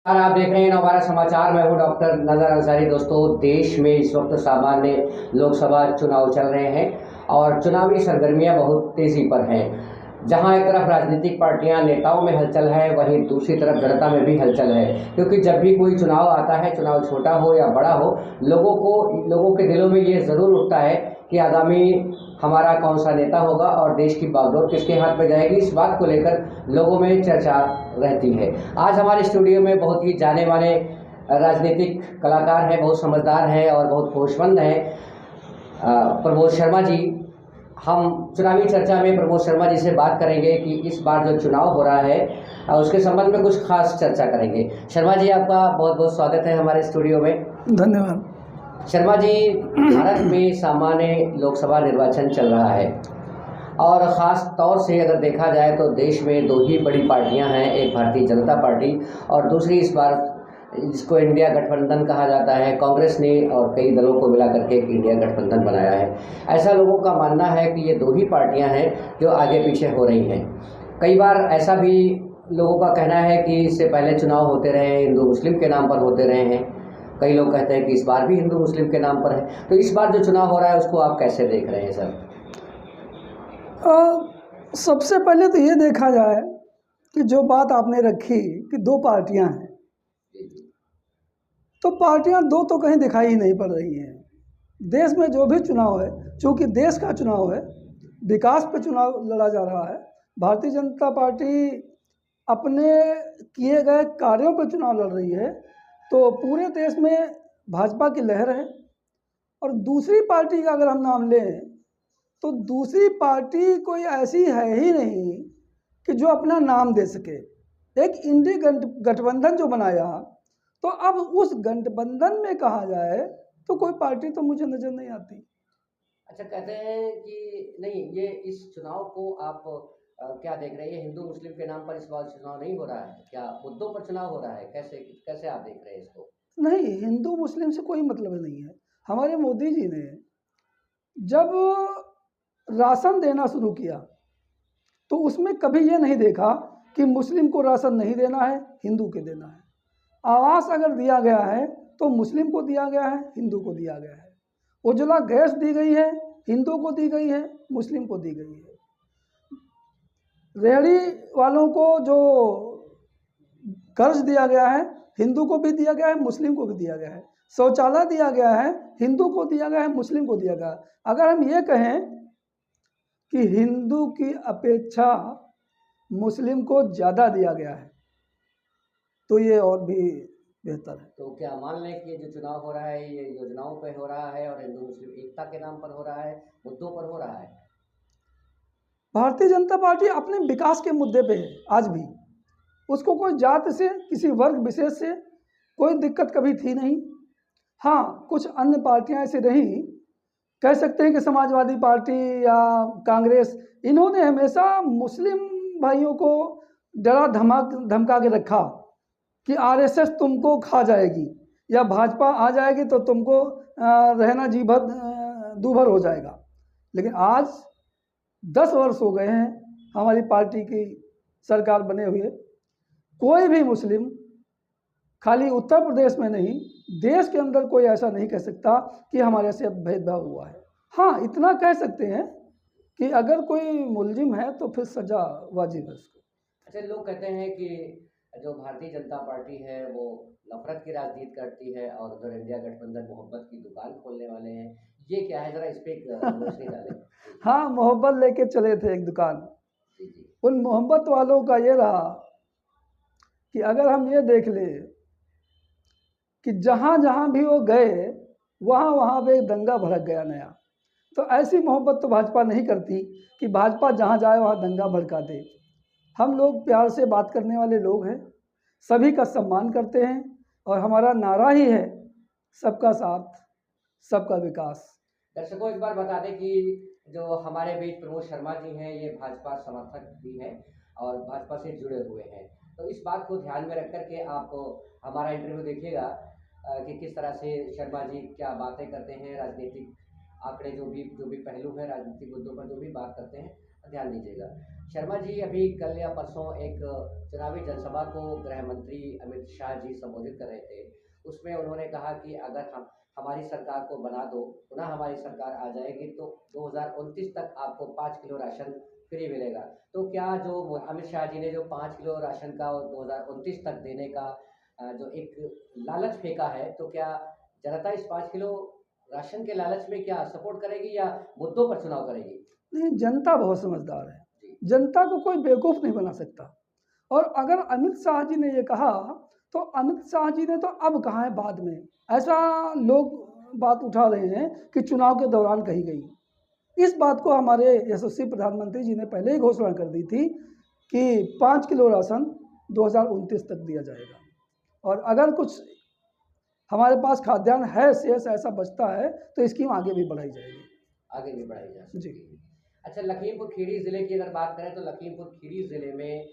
और आप देख रहे हैं हमारा समाचार। मैं हूं डॉक्टर नजर अंसारी। दोस्तों, देश में इस वक्त सामान्य लोकसभा चुनाव चल रहे हैं और चुनावी सरगर्मियां बहुत तेजी पर हैं। जहां एक तरफ राजनीतिक पार्टियां नेताओं में हलचल है, वहीं दूसरी तरफ जनता में भी हलचल है। क्योंकि जब भी कोई चुनाव आता है, चुनाव छोटा हो या बड़ा हो, लोगों के दिलों में ये ज़रूर उठता है कि आगामी हमारा कौन सा नेता होगा और देश की बागडोर किसके हाथ में जाएगी। इस बात को लेकर लोगों में चर्चा रहती है। आज हमारे स्टूडियो में बहुत ही जाने माने राजनीतिक कलाकार हैं, बहुत समझदार हैं और बहुत होशमंद हैं, प्रमोद शर्मा जी। हम चुनावी चर्चा में प्रमोद शर्मा जी से बात करेंगे कि इस बार जो चुनाव हो रहा है उसके संबंध में कुछ खास चर्चा करेंगे। शर्मा जी, आपका बहुत बहुत स्वागत है हमारे स्टूडियो में। धन्यवाद। शर्मा जी, भारत में सामान्य लोकसभा निर्वाचन चल रहा है और ख़ास तौर से अगर देखा जाए तो देश में दो ही बड़ी पार्टियां हैं, एक भारतीय जनता पार्टी और दूसरी इस बार जिसको इंडिया गठबंधन कहा जाता है। कांग्रेस ने और कई दलों को मिला करके एक इंडिया गठबंधन बनाया है। ऐसा लोगों का मानना है कि ये दो ही पार्टियां हैं जो आगे पीछे हो रही हैं। कई बार ऐसा भी लोगों का कहना है कि इससे पहले चुनाव होते रहे हैं, हिंदू मुस्लिम के नाम पर होते रहे हैं। कई लोग कहते हैं कि इस बार भी हिंदू मुस्लिम के नाम पर है। तो इस बार जो चुनाव हो रहा है उसको आप कैसे देख रहे हैं सर? सबसे पहले तो ये देखा जाए कि जो बात आपने रखी कि दो पार्टियां हैं, तो पार्टियां दो तो कहीं दिखाई ही नहीं पड़ रही हैं। देश में जो भी चुनाव है, चूँकि देश का चुनाव है, विकास पे चुनाव लड़ा जा रहा है। भारतीय जनता पार्टी अपने किए गए कार्यों पर चुनाव लड़ रही है, तो पूरे देश में भाजपा की लहर है। और दूसरी पार्टी का अगर हम नाम लें तो दूसरी पार्टी कोई ऐसी है ही नहीं कि जो अपना नाम दे सके। एक इंडी गठबंधन जो बनाया, तो अब उस गठबंधन में कहा जाए तो कोई पार्टी तो मुझे नज़र नहीं आती। अच्छा, कहते हैं कि नहीं, ये इस चुनाव को आप क्या देख रहे हैं? हिंदू मुस्लिम के नाम पर इस बार चुनाव नहीं हो रहा है क्या? मुद्दों पर चुनाव हो रहा है? कैसे कैसे आप देख रहे हैं इसको? नहीं, हिंदू मुस्लिम से कोई मतलब नहीं है। हमारे मोदी जी ने जब राशन देना शुरू किया तो उसमें कभी ये नहीं देखा कि मुस्लिम को राशन नहीं देना है, हिंदू के देना है। आवास अगर दिया गया है तो मुस्लिम को दिया गया है, हिंदू को दिया गया है। उज्ज्वला गैस दी गई है, हिंदू को दी गई है, मुस्लिम को दी गई है। रेहड़ी वालों को जो कर्ज दिया गया है, हिंदू को भी दिया गया है, मुस्लिम को भी दिया गया है। शौचालय दिया गया है, हिंदू को दिया गया है, मुस्लिम को दिया गया है। अगर हम ये कहें कि हिंदू की अपेक्षा मुस्लिम को ज़्यादा दिया गया है तो ये और भी बेहतर है। तो क्या मान लें कि ये जो चुनाव हो रहा है ये योजनाओं पे हो रहा है और हिंदू मुस्लिम एकता के नाम पर हो रहा है, मुद्दों पर हो रहा है? भारतीय जनता पार्टी अपने विकास के मुद्दे पे है आज भी। उसको कोई जात से, किसी वर्ग विशेष से कोई दिक्कत कभी थी नहीं। हाँ, कुछ अन्य पार्टियां ऐसी रहीं, कह सकते हैं कि समाजवादी पार्टी या कांग्रेस, इन्होंने हमेशा मुस्लिम भाइयों को डरा धमका के रखा कि आरएसएस तुमको खा जाएगी या भाजपा आ जाएगी तो तुमको रहना जी भर दूभर हो जाएगा। लेकिन आज 10 वर्ष हो गए हैं हमारी पार्टी की सरकार बने हुए। कोई भी मुस्लिम, खाली उत्तर प्रदेश में नहीं, देश के अंदर कोई ऐसा नहीं कह सकता कि हमारे से भेदभाव हुआ है। हाँ, इतना कह सकते हैं कि अगर कोई मुलजिम है तो फिर सजा वाजिब है उसको। अच्छा, लोग कहते हैं कि जो भारतीय जनता पार्टी है वो नफरत की राजनीति करती है और उधर इंडिया गठबंधन मोहब्बत की दुकान खोलने वाले हैं। ये क्या है, जरा इस पे रोशनी डालें। हाँ, मोहब्बत लेके चले थे एक दुकान। जी जी। उन मोहब्बत वालों का ये रहा कि अगर हम ये देख ले कि जहाँ जहाँ भी वो गए वहाँ वहाँ पे एक दंगा भड़क गया नया। तो ऐसी मोहब्बत तो भाजपा नहीं करती कि भाजपा जहाँ जाए वहाँ दंगा भड़का दे। हम लोग प्यार से बात करने वाले लोग हैं, सभी का सम्मान करते हैं और हमारा नारा ही है सबका साथ, सबका विकास। दर्शकों, एक बार बता दें कि जो हमारे बीच प्रमोद शर्मा जी हैं ये भाजपा समर्थक भी हैं और भाजपा से जुड़े हुए हैं। तो इस बात को ध्यान में रख कर के आप हमारा इंटरव्यू देखिएगा कि किस तरह से शर्मा जी क्या बातें करते हैं। राजनीतिक आंकड़े जो भी पहलू है, राजनीतिक मुद्दों पर जो भी बात करते हैं, ध्यान दीजिएगा। शर्मा जी, अभी कल या परसों एक चुनावी जनसभा को गृह मंत्री अमित शाह जी संबोधित कर रहे थे। उसमें उन्होंने कहा कि अगर हम हमारी सरकार को बना दो, पुनः हमारी सरकार आ जाएगी तो 2029 तक आपको 5 किलो राशन फ्री मिलेगा। तो क्या जो अमित शाह जी ने जो 5 किलो राशन का 2029 तक देने का जो एक लालच फेंका है, तो क्या जनता इस 5 किलो राशन के लालच में क्या सपोर्ट करेगी या मुद्दों पर चुनाव करेगी? नहीं, जनता बहुत समझदार है, जनता को कोई बेवकूफ़ नहीं बना सकता। और अगर अमित शाह जी ने ये कहा, तो अमित शाह जी ने तो अब कहा है बाद में, ऐसा लोग बात उठा रहे हैं कि चुनाव के दौरान कही गई। इस बात को हमारे यशस्वी प्रधानमंत्री जी ने पहले ही घोषणा कर दी थी कि 5 किलो राशन 2029 तक दिया जाएगा, और अगर कुछ हमारे पास खाद्यान्न है, शेष ऐसा बचता है, तो स्कीम आगे भी बढ़ाई जाएगी। आगे भी बढ़ाई जा सकती जी। है। अच्छा, लखीमपुर खीरी ज़िले की अगर बात करें तो लखीमपुर खीरी ज़िले में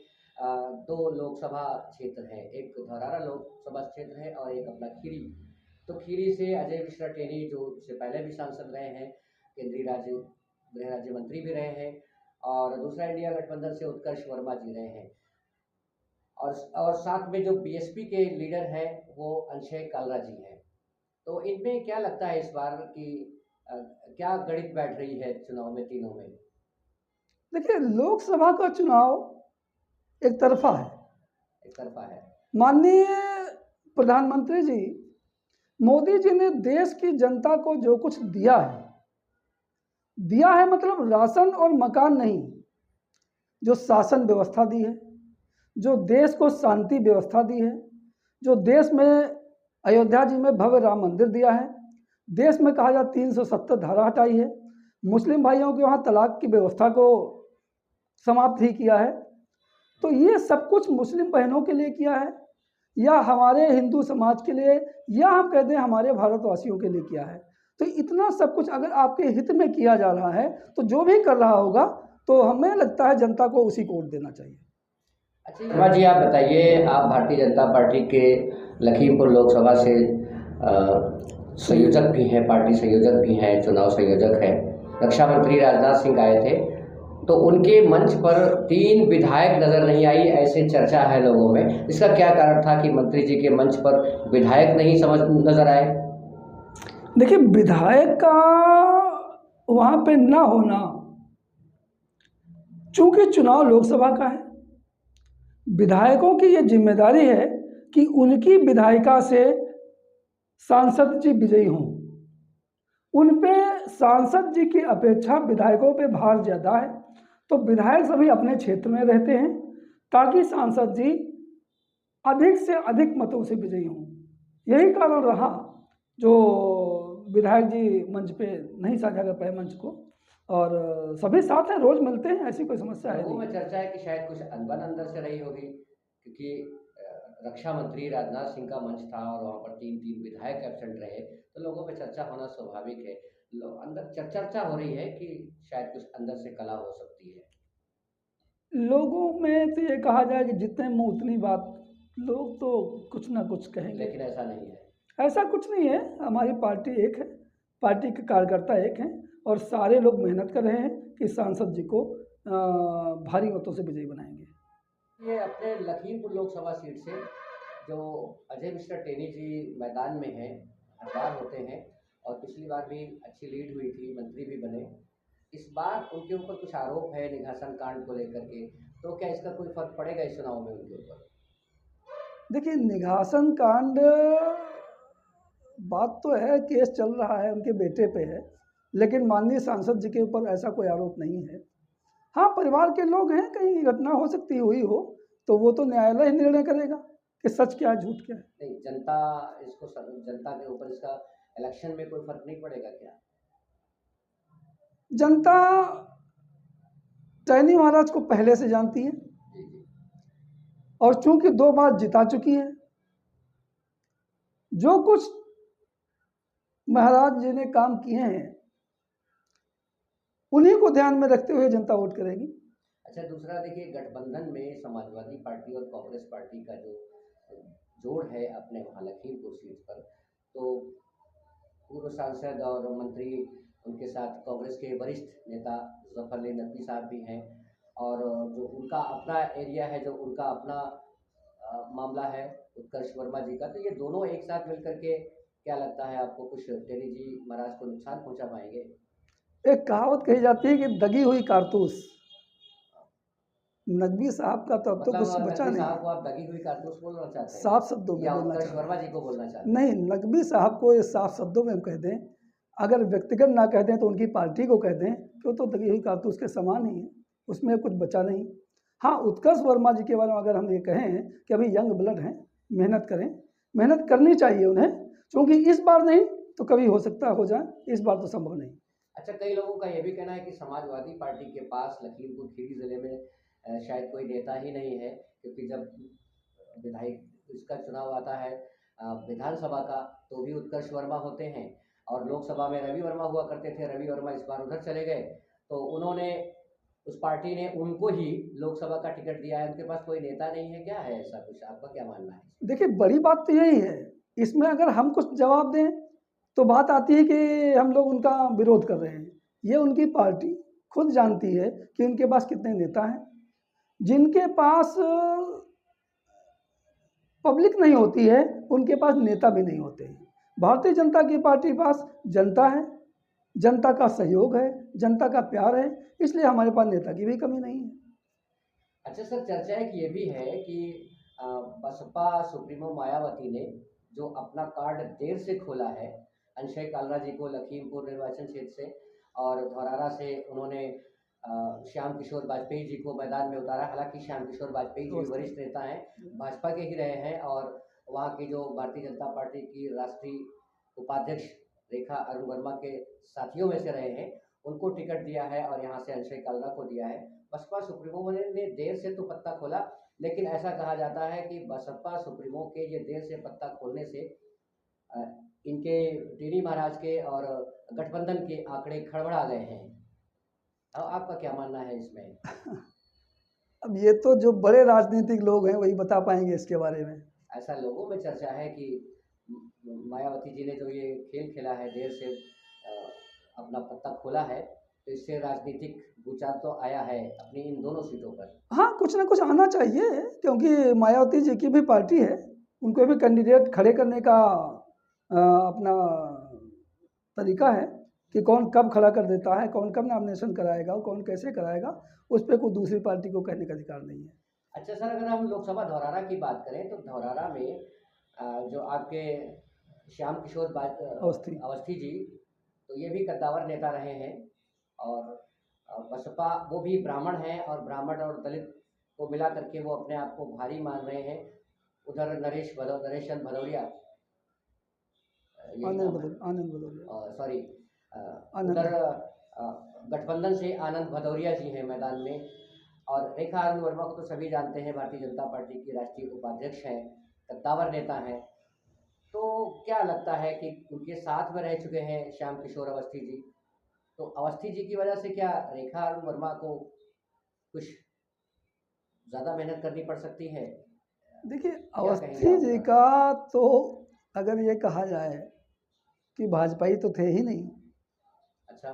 2 लोकसभा क्षेत्र हैं। एक धौरारा लोकसभा क्षेत्र है और एक अपना खीरी। तो खीरी से अजय मिश्रा टेनी, जो इससे पहले भी सांसद रहे हैं, केंद्रीय गृह राज्य मंत्री भी रहे हैं, और दूसरा इंडिया गठबंधन से उत्कर्ष वर्मा जी रहे हैं। और साथ में जो बीएसपी के लीडर हैं वो अक्षय कालरा जी हैं। तो इनमें क्या लगता है इस बार कि अ, क्या गणित बैठ रही है चुनाव में तीनों में? देखिए, लोकसभा का चुनाव एक तरफा है। एक तरफा है। माननीय प्रधानमंत्री जी मोदी जी ने देश की जनता को जो कुछ दिया है मतलब राशन और मकान नहीं, जो शासन व्यवस्था दी है, जो देश को शांति व्यवस्था दी है, जो देश में अयोध्या जी में भव्य राम मंदिर दिया है, देश में कहा जाए 370 धारा हटाई है, मुस्लिम भाइयों के वहाँ तलाक की व्यवस्था को समाप्त ही किया है। तो ये सब कुछ मुस्लिम बहनों के लिए किया है, या हमारे हिंदू समाज के लिए, या हम कहते हैं हमारे भारतवासियों के लिए किया है। तो इतना सब कुछ अगर आपके हित में किया जा रहा है, तो जो भी कर रहा होगा, तो हमें लगता है जनता को उसी को वोट देना चाहिए। अच्छा शर्मा जी, आप बताइए, आप भारतीय जनता पार्टी के लखीमपुर लोकसभा से संयोजक भी हैं, पार्टी संयोजक भी हैं, चुनाव संयोजक हैं। रक्षा मंत्री राजनाथ सिंह आए थे, तो उनके मंच पर 3 विधायक नज़र नहीं आई, ऐसे चर्चा है लोगों में। इसका क्या कारण था कि मंत्री जी के मंच पर विधायक नहीं नज़र आए? देखिए, विधायक का वहाँ पे ना होना, चूंकि चुनाव लोकसभा का है, विधायकों की ये जिम्मेदारी है कि उनकी विधायिका से सांसद जी विजयी हों। उन पे सांसद जी की अपेक्षा विधायकों पे भार ज़्यादा है, तो विधायक सभी अपने क्षेत्र में रहते हैं ताकि सांसद जी अधिक से अधिक मतों से विजयी हों। यही कारण रहा जो विधायक जी मंच पे नहीं साझा कर पाए मंच को, और सभी साथ हैं, रोज मिलते हैं, ऐसी कोई समस्या है लोगों नहीं। में चर्चा है कि शायद कुछ अनबन अंदर से रही होगी, क्योंकि रक्षा मंत्री राजनाथ सिंह का मंच था और वहाँ पर 3 विधायक एब्सेंट रहे, तो लोगों में चर्चा होना स्वाभाविक है। अंदर चर्चा हो रही है कि शायद कुछ अंदर से कला हो सकती है। लोगों में तो ये कहा जाए कि जितने मुंह उतनी बात, लोग तो कुछ ना कुछ कहेंगे। लेकिन ऐसा नहीं है। ऐसा कुछ नहीं है, हमारी पार्टी एक है, पार्टी के कार्यकर्ता एक हैं, और सारे लोग मेहनत कर रहे हैं कि सांसद जी को भारी मतों से विजयी बनाएंगे। ये अपने लखीमपुर लोकसभा सीट से जो अजय मिश्रा टेनी जी मैदान में हैं, हर बार होते हैं, और पिछली बार भी अच्छी लीड हुई थी, मंत्री भी बने। इस बार उनके ऊपर कुछ आरोप है निघासन कांड को लेकर के, तो क्या इसका कोई फर्क पड़ेगा इस चुनाव में उनके ऊपर? देखिए, निघासन कांड बात तो है, केस चल रहा है, उनके बेटे पे है, लेकिन माननीय सांसद जी के ऊपर ऐसा कोई आरोप नहीं है। हाँ, परिवार के लोग हैं, कहीं घटना हो सकती हुई हो, तो वो तो न्यायालय ही निर्णय करेगा कि सच क्या है, झूठ क्या है। नहीं, जनता के ऊपर इसका इलेक्शन में कोई फर्क नहीं पड़ेगा क्या? जनता टैनी महाराज को पहले से जानती है, जी जी। और चूंकि 2 बार जिता चुकी है, जो कुछ महाराज जी ने काम किए हैं उन्हीं को ध्यान में रखते हुए जनता वोट करेगी। अच्छा, दूसरा देखिए, गठबंधन में समाजवादी पार्टी और कांग्रेस पार्टी का जो जोड़ है अपने वहाँ लखीमपुर सीट पर, तो पूर्व सांसद और मंत्री, उनके साथ कांग्रेस के वरिष्ठ नेता जफर अली नकवी साहब भी हैं, और जो उनका अपना एरिया है, जो उनका अपना मामला है उत्कर्ष वर्मा जी का, तो ये दोनों एक साथ मिलकर के क्या लगता है आपको कुछ टेनी जी महाराज को नुकसान पहुंचा पाएंगे? एक कहावत कही जाती है कि दगी हुई कारतूस। नकवी साहब का तो अब तो कुछ मतलब बचा नकवी नहीं साहब है। को आप दगी हुई कारतूस बोलना चाहते हैं साफ शब्दों में या बोलना उत्कर्ष चाहते वर्मा हैं। जी को बोलना चाहते हैं? नहीं, नकवी साहब को ये साफ शब्दों में हम कह दें, अगर व्यक्तिगत ना कह दें तो उनकी पार्टी को कह दें कि वो तो दगी हुई कारतूस के समान ही है, उसमें कुछ बचा नहीं। हाँ, उत्कर्ष वर्मा जी के बारे में अगर हम ये कहें कि अभी यंग ब्लड हैं, मेहनत करें, मेहनत करनी चाहिए उन्हें, क्योंकि इस बार नहीं तो कभी हो सकता हो जाए, इस बार तो संभव नहीं। अच्छा, कई लोगों का ये भी कहना है कि समाजवादी पार्टी के पास लखीमपुर खीरी जिले में शायद कोई नेता ही नहीं है, क्योंकि जब विधायक इसका चुनाव आता है विधानसभा का, तो भी उत्कर्ष वर्मा होते हैं, और लोकसभा में रवि वर्मा हुआ करते थे। रवि वर्मा इस बार उधर चले गए, तो उन्होंने उस पार्टी ने उनको ही लोकसभा का टिकट दिया है। उनके पास कोई नेता नहीं है, क्या है ऐसा कुछ? आपका क्या मानना है? देखिए, बड़ी बात तो यही है, इसमें अगर हम कुछ जवाब दें तो बात आती है कि हम लोग उनका विरोध कर रहे हैं। ये उनकी पार्टी खुद जानती है कि उनके पास कितने नेता हैं। जिनके पास पब्लिक नहीं होती है, उनके पास नेता भी नहीं होते हैं। भारतीय जनता की पार्टी के पास जनता है, जनता का सहयोग है, जनता का प्यार है, इसलिए हमारे पास नेता की भी कमी नहीं है। अच्छा सर, चर्चा एक ये भी है कि बसपा सुप्रीमो मायावती ने जो अपना कार्ड देर से खोला है, अंशय कालरा जी को लखीमपुर निर्वाचन क्षेत्र से और धौरारा से उन्होंने श्याम किशोर वाजपेयी जी को मैदान में उतारा। हालांकि श्याम किशोर वाजपेयी जी वरिष्ठ नेता हैं, भाजपा के ही रहे हैं, और वहाँ की जो भारतीय जनता पार्टी की राष्ट्रीय उपाध्यक्ष रेखा अरुण वर्मा के साथियों में से रहे हैं, उनको टिकट दिया है और यहाँ से अंशय कालरा को दिया है। बसपा सुप्रीमो ने देर से तो पत्ता खोला, लेकिन ऐसा कहा जाता है कि बसपा सुप्रीमो के ये देर से पत्ता खोलने से इनके टेनी महाराज के और गठबंधन के आंकड़े खड़बड़ा गए हैं। अब आपका क्या मानना है इसमें? अब ये तो जो बड़े राजनीतिक लोग हैं वही बता पाएंगे इसके बारे में। ऐसा लोगों में चर्चा है कि मायावती जी ने जो ये खेल खेला है, देर से अपना पत्ता खोला है, तो इससे राजनीतिक भूचाल तो आया है अपनी इन दोनों सीटों पर। हाँ, कुछ ना कुछ आना चाहिए, क्योंकि मायावती जी की भी पार्टी है, उनको भी कैंडिडेट खड़े करने का अपना तरीका है कि कौन कब खड़ा कर देता है, कौन कब नॉमिनेशन कराएगा, कौन कैसे कराएगा, उस पर कोई दूसरी पार्टी को कहने का अधिकार नहीं है। अच्छा सर, अगर हम लोकसभा धौरारा की बात करें तो धौरारा में जो आपके श्याम किशोर अवस्थी जी, तो ये भी कद्दावर नेता रहे हैं, और बसपा वो भी ब्राह्मण हैं, और ब्राह्मण और दलित को मिला करके वो अपने आप को भारी मान रहे हैं। उधर नरेश चंद भदौरिया, आनंद भदौरिया, सॉरी, उधर गठबंधन से आनंद भदौरिया जी हैं मैदान में, और रेखा अरुण वर्मा को तो सभी जानते हैं, भारतीय जनता पार्टी की राष्ट्रीय उपाध्यक्ष हैं, कद्दावर नेता हैं। तो क्या लगता है कि उनके साथ में रह चुके हैं श्याम किशोर अवस्थी जी, तो अवस्थी जी की वजह से क्या रेखा अरुण वर्मा को कुछ ज़्यादा मेहनत करनी पड़ सकती है? देखिए, अवस्थी जी का तो अगर ये कहा जाए कि भाजपाई तो थे ही नहीं। अच्छा,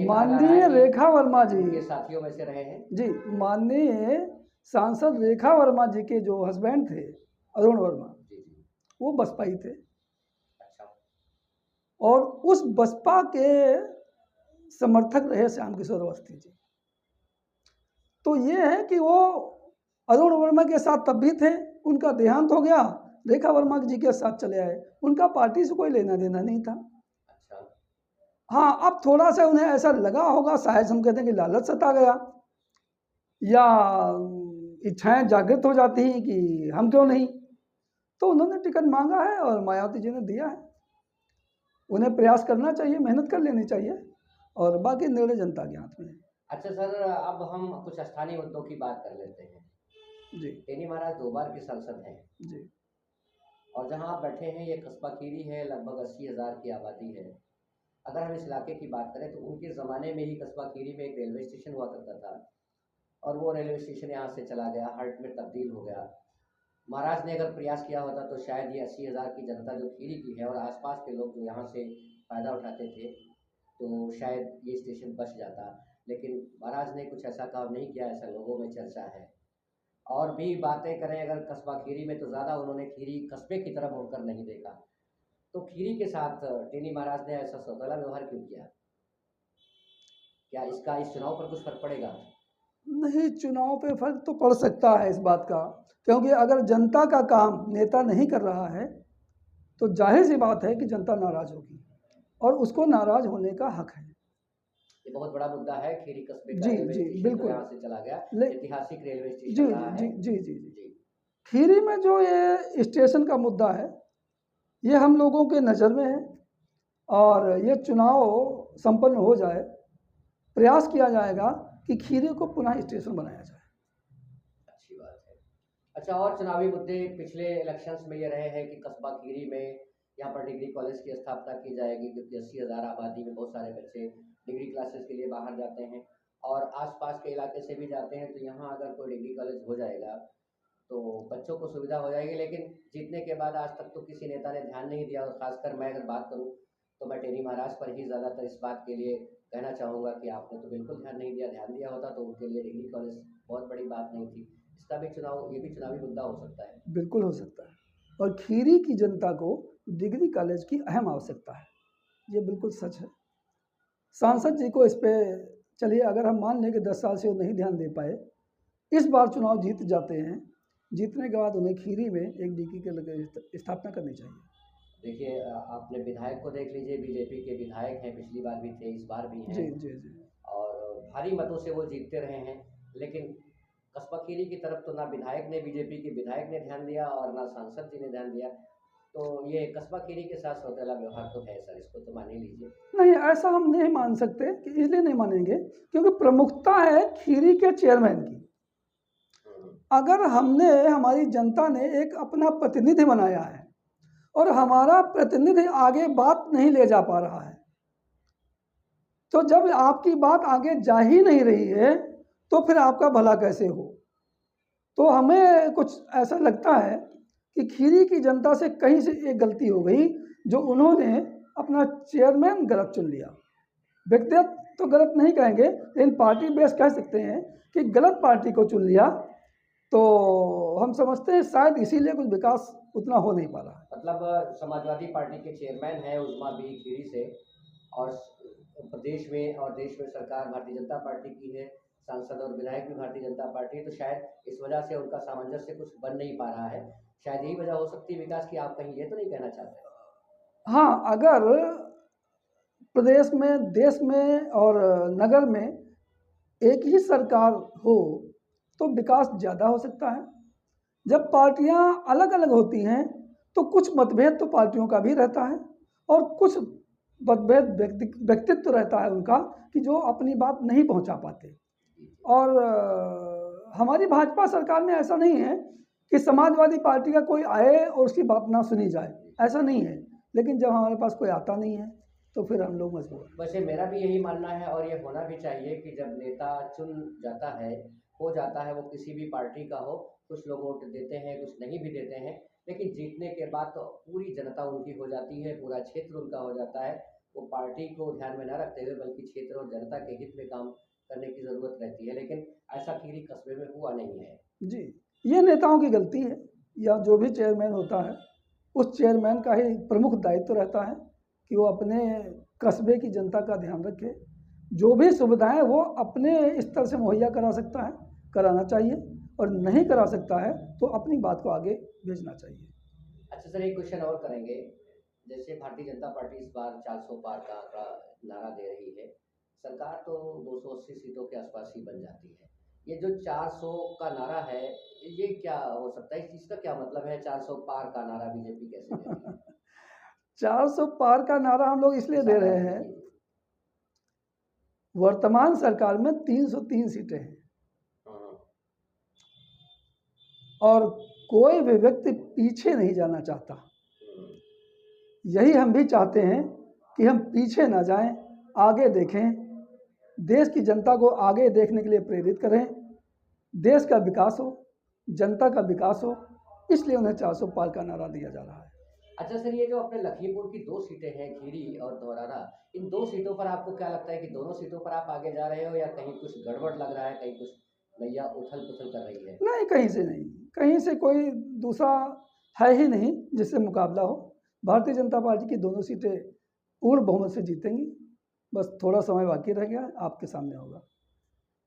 माननीय रेखा वर्मा जी के साथियों में से रहे हैं जी, माननीय सांसद रेखा वर्मा जी के जो हस्बैंड थे अरुण वर्मा, वो बसपाई थे। अच्छा। और उस बसपा के समर्थक रहे श्याम किशोर अवस्थी जी। तो ये है कि वो अरुण वर्मा के साथ तब भी थे, उनका देहांत हो गया, रेखा वर्मा जी के साथ चले आए, उनका पार्टी से कोई लेना देना नहीं था। अच्छा। हाँ, अब थोड़ा सा उन्हें ऐसा लगा होगा, शायद हम कहते हैं कि लालच सता गया, या इच्छाएं जागृत हो जाती हैं कि हम क्यों नहीं, तो उन्होंने टिकट मांगा है और मायावती जी ने दिया है। उन्हें प्रयास करना चाहिए, मेहनत कर लेनी चाहिए, और बाकी निर्णय जनता के हाथ में है। अच्छा सर, अब हम कुछ स्थानीय मुद्दों की बात कर लेते हैं जी। टेनी महाराज 2 बार के सांसद हैं जी। और जहां आप बैठे हैं ये कस्बा कीरी है, लगभग 80,000 की आबादी है। अगर हम इस इलाके की बात करें तो उनके ज़माने में ही कस्बा कीरी में एक रेलवे स्टेशन हुआ करता था, और वो रेलवे स्टेशन यहाँ से चला गया, हल्ट में तब्दील हो गया। महाराज ने अगर प्रयास किया होता तो शायद ये 80,000 की जनता जो खीरी की है और आसपास के लोग जो यहाँ से फ़ायदा उठाते थे, तो शायद ये स्टेशन बच जाता। लेकिन महाराज ने कुछ ऐसा काम नहीं किया, ऐसा लोगों में चर्चा है। और भी बातें करें अगर कस्बा खीरी में, तो ज़्यादा उन्होंने खीरी कस्बे की तरफ मुड़कर नहीं देखा। तो खीरी के साथ टेनी महाराज ने ऐसा सौतेला व्यवहार क्यों किया? क्या इसका इस चुनाव पर कुछ फर्क पड़ेगा? नहीं, चुनाव पे फर्क तो पड़ सकता है इस बात का, क्योंकि अगर जनता का काम नेता नहीं कर रहा है तो जाहिर सी बात है कि जनता नाराज होगी और उसको नाराज होने का हक है। ये बहुत बड़ा मुद्दा है, खीरी कस्बे का जी रेलवे जी स्टेशन तो बिल्कुल। यहाँ से चला गया, ले ऐतिहासिक रेलवे जी स्टेशन रहा जी है। जी जी जी जी जी। खीरी में जो ये स्टेशन का मुद्दा है, ये हम लोगों के नज़र में है और ये चुनाव संपन्न हो जाए, प्रयास किया जाएगा कि खीरी को पुनः स्टेशन बनाया जाए। अच्छी बात है। अच्छा, और चुनावी मुद्दे पिछले इलेक्शंस में ये रहे हैं कि कस्बा खीरी में यहाँ पर डिग्री कॉलेज की स्थापना की जाएगी, क्योंकि 80,000 आबादी में बहुत सारे बच्चे डिग्री क्लासेस के लिए बाहर जाते हैं और आसपास के इलाके से भी जाते हैं। तो यहाँ अगर कोई डिग्री कॉलेज हो जाएगा तो बच्चों को सुविधा हो जाएगी। लेकिन जीतने के बाद आज तक तो किसी नेता ने ध्यान नहीं दिया, और खासकर मैं अगर बात करूँ तो मैं टेनी महाराज पर ही ज़्यादातर इस बात के लिए कहना चाहूँगा कि आपने तो बिल्कुल ध्यान नहीं दिया। ध्यान दिया होता तो उनके लिए डिग्री कॉलेज बहुत बड़ी बात नहीं थी। इसका भी ये भी चुनावी मुद्दा हो सकता है। बिल्कुल हो सकता है, और खीरी की जनता को डिग्री कॉलेज की अहम आवश्यकता है, ये बिल्कुल सच है। सांसद जी को इस पे, चलिए अगर हम मान लें कि 10 साल से वो नहीं ध्यान दे पाए, इस बार चुनाव जीत जाते हैं, जीतने के बाद उन्हें खीरी में एक डिग्री की स्थापना करनी चाहिए। देखिए, आपने विधायक को देख लीजिए, बीजेपी के विधायक हैं, पिछली बार भी थे, इस बार भी जी हैं जी जी और भारी मतों से वो जीतते रहे हैं। लेकिन कस्बा खीरी की तरफ तो ना विधायक ने, बीजेपी के विधायक ने ध्यान दिया और ना सांसद जी ने ध्यान दिया। तो ये कस्बा खीरी के साथ सौतेला व्यवहार तो है सर, इसको तो मान ही लीजिए। नहीं, ऐसा हम नहीं मान सकते, कि इसलिए नहीं मानेंगे क्योंकि प्रमुखता है खीरी के चेयरमैन की। अगर हमने, हमारी जनता ने एक अपना प्रतिनिधि बनाया है और हमारा प्रतिनिधि आगे बात नहीं ले जा पा रहा है, तो जब आपकी बात आगे जा ही नहीं रही है तो फिर आपका भला कैसे हो? तो हमें कुछ ऐसा लगता है कि खीरी की जनता से कहीं से एक गलती हो गई, जो उन्होंने अपना चेयरमैन गलत चुन लिया। व्यक्तिगत तो गलत नहीं कहेंगे, लेकिन पार्टी बेस कह सकते हैं कि गलत पार्टी को चुन लिया। तो हम समझते हैं शायद इसीलिए कुछ विकास उतना हो नहीं पा रहा है। मतलब समाजवादी पार्टी के चेयरमैन हैं उज़मा बी खीरी से, और प्रदेश में और देश में सरकार भारतीय जनता पार्टी की है, सांसद और विधायक भी भारतीय जनता पार्टी है, तो शायद इस वजह से उनका सामंजस्य कुछ बन नहीं पा रहा है। शायद यही वजह हो सकती है विकास की। आप कहीं ये तो नहीं कहना चाहते? हाँ, अगर प्रदेश में, देश में और नगर में एक ही सरकार हो तो विकास ज़्यादा हो सकता है। जब पार्टियां अलग अलग होती हैं तो कुछ मतभेद तो पार्टियों का भी रहता है और कुछ मतभेद व्यक्तित्व रहता है उनका, कि जो अपनी बात नहीं पहुंचा पाते। और हमारी भाजपा सरकार में ऐसा नहीं है कि समाजवादी पार्टी का कोई आए और उसकी बात ना सुनी जाए, ऐसा नहीं है। लेकिन जब हमारे पास कोई आता नहीं है तो फिर हम लोग मजबूर हैं। वैसे मेरा भी यही मानना है, और ये होना भी चाहिए कि जब नेता चुन जाता है, हो जाता है, वो किसी भी पार्टी का हो, कुछ लोग वोट देते हैं, कुछ नहीं भी देते हैं, लेकिन जीतने के बाद तो पूरी जनता उनकी हो जाती है, पूरा क्षेत्र उनका हो जाता है। वो पार्टी को ध्यान में न रखते हुए बल्कि क्षेत्र और जनता के हित में काम करने की ज़रूरत रहती है। लेकिन ऐसा खीरी कस्बे में हुआ नहीं है। जी, ये नेताओं की गलती है, या जो भी चेयरमैन होता है उस चेयरमैन का ही प्रमुख दायित्व रहता है कि वो अपने कस्बे की जनता का ध्यान रखे। जो भी सुविधाएं वो अपने स्तर से मुहैया करा सकता है, कराना चाहिए, और नहीं करा सकता है तो अपनी बात को आगे भेजना चाहिए। अच्छा सर, एक क्वेश्चन और करेंगे। जैसे भारतीय जनता पार्टी इस बार 400 पार का आंकड़ा नारा दे रही है, सरकार तो 280 सीटों के आसपास ही बन जाती है। ये जो 400 का नारा है, ये क्या हो सकता है? इस चीज़ का क्या मतलब है? 400 पार का नारा बीजेपी कैसे दे रही है? 400 पार का नारा हम लोग इसलिए दे रहे हैं, वर्तमान सरकार में 303 सीटें हैं और कोई भी व्यक्ति पीछे नहीं जाना चाहता। यही हम भी चाहते हैं कि हम पीछे ना जाएं, आगे देखें, देश की जनता को आगे देखने के लिए प्रेरित करें, देश का विकास हो, जनता का विकास हो, इसलिए उन्हें 400 पार का नारा दिया जा रहा है। अच्छा सर, ये जो अपने लखीमपुर की 2 सीटें हैं, खीरी और धौरहरा, इन 2 सीटों पर आपको क्या लगता है कि दोनों सीटों पर आप आगे जा रहे हो या कहीं कुछ गड़बड़ लग रहा है, कहीं कुछ नैया उथल-पुथल कर रही है? नहीं, कहीं से नहीं, कहीं से कोई दूसरा है ही नहीं जिससे मुकाबला हो। भारतीय जनता पार्टी की दोनों सीटें पूर्ण बहुमत से जीतेंगी। बस थोड़ा समय बाकी रह गया है, आपके सामने होगा।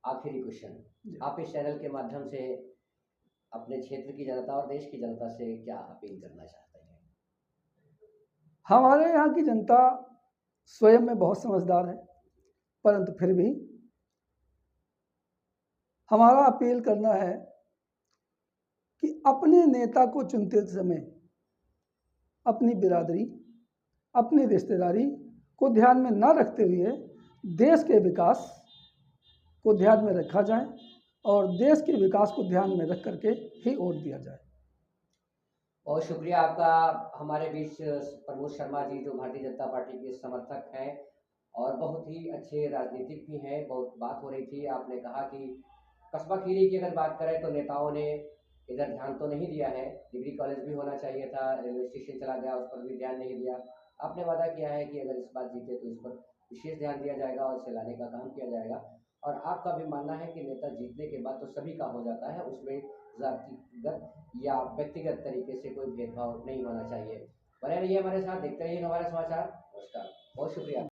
आखिरी क्वेश्चन, जी। आप इस चैनल के माध्यम से अपने क्षेत्र की जनता और देश की जनता से क्या अपील करना चाहते हैं? हमारे यहाँ की जनता स्वयं में बहुत समझदार है, परंतु फिर भी हमारा अपील करना है कि अपने नेता को चुनते समय अपनी बिरादरी, अपनी रिश्तेदारी को ध्यान में न रखते हुए देश के विकास को ध्यान में रखा जाए और देश के विकास को ध्यान में रख करके ही वोट दिया जाए। बहुत शुक्रिया आपका। हमारे बीच प्रमोद शर्मा जी, जो भारतीय जनता पार्टी के समर्थक हैं और बहुत ही अच्छे राजनीतिक भी हैं। बहुत बात हो रही थी, आपने कहा कि कस्बा खीरी की अगर बात करें तो नेताओं ने इधर ध्यान तो नहीं दिया है, डिग्री कॉलेज भी होना चाहिए था, रेलवे स्टेशन चला गया, उस पर भी ध्यान नहीं दिया। आपने वादा किया है कि अगर इस बार जीते तो इस पर विशेष ध्यान दिया जाएगा और इसे लाने का काम किया जाएगा। और आपका भी मानना है कि नेता जीतने के बाद तो सभी का हो जाता है, उसमें जातिगत या व्यक्तिगत तरीके से कोई भेदभाव नहीं होना चाहिए। बने रहिए हमारे साथ, देखते रहिए हमारे समाचार। नमस्कार, बहुत शुक्रिया।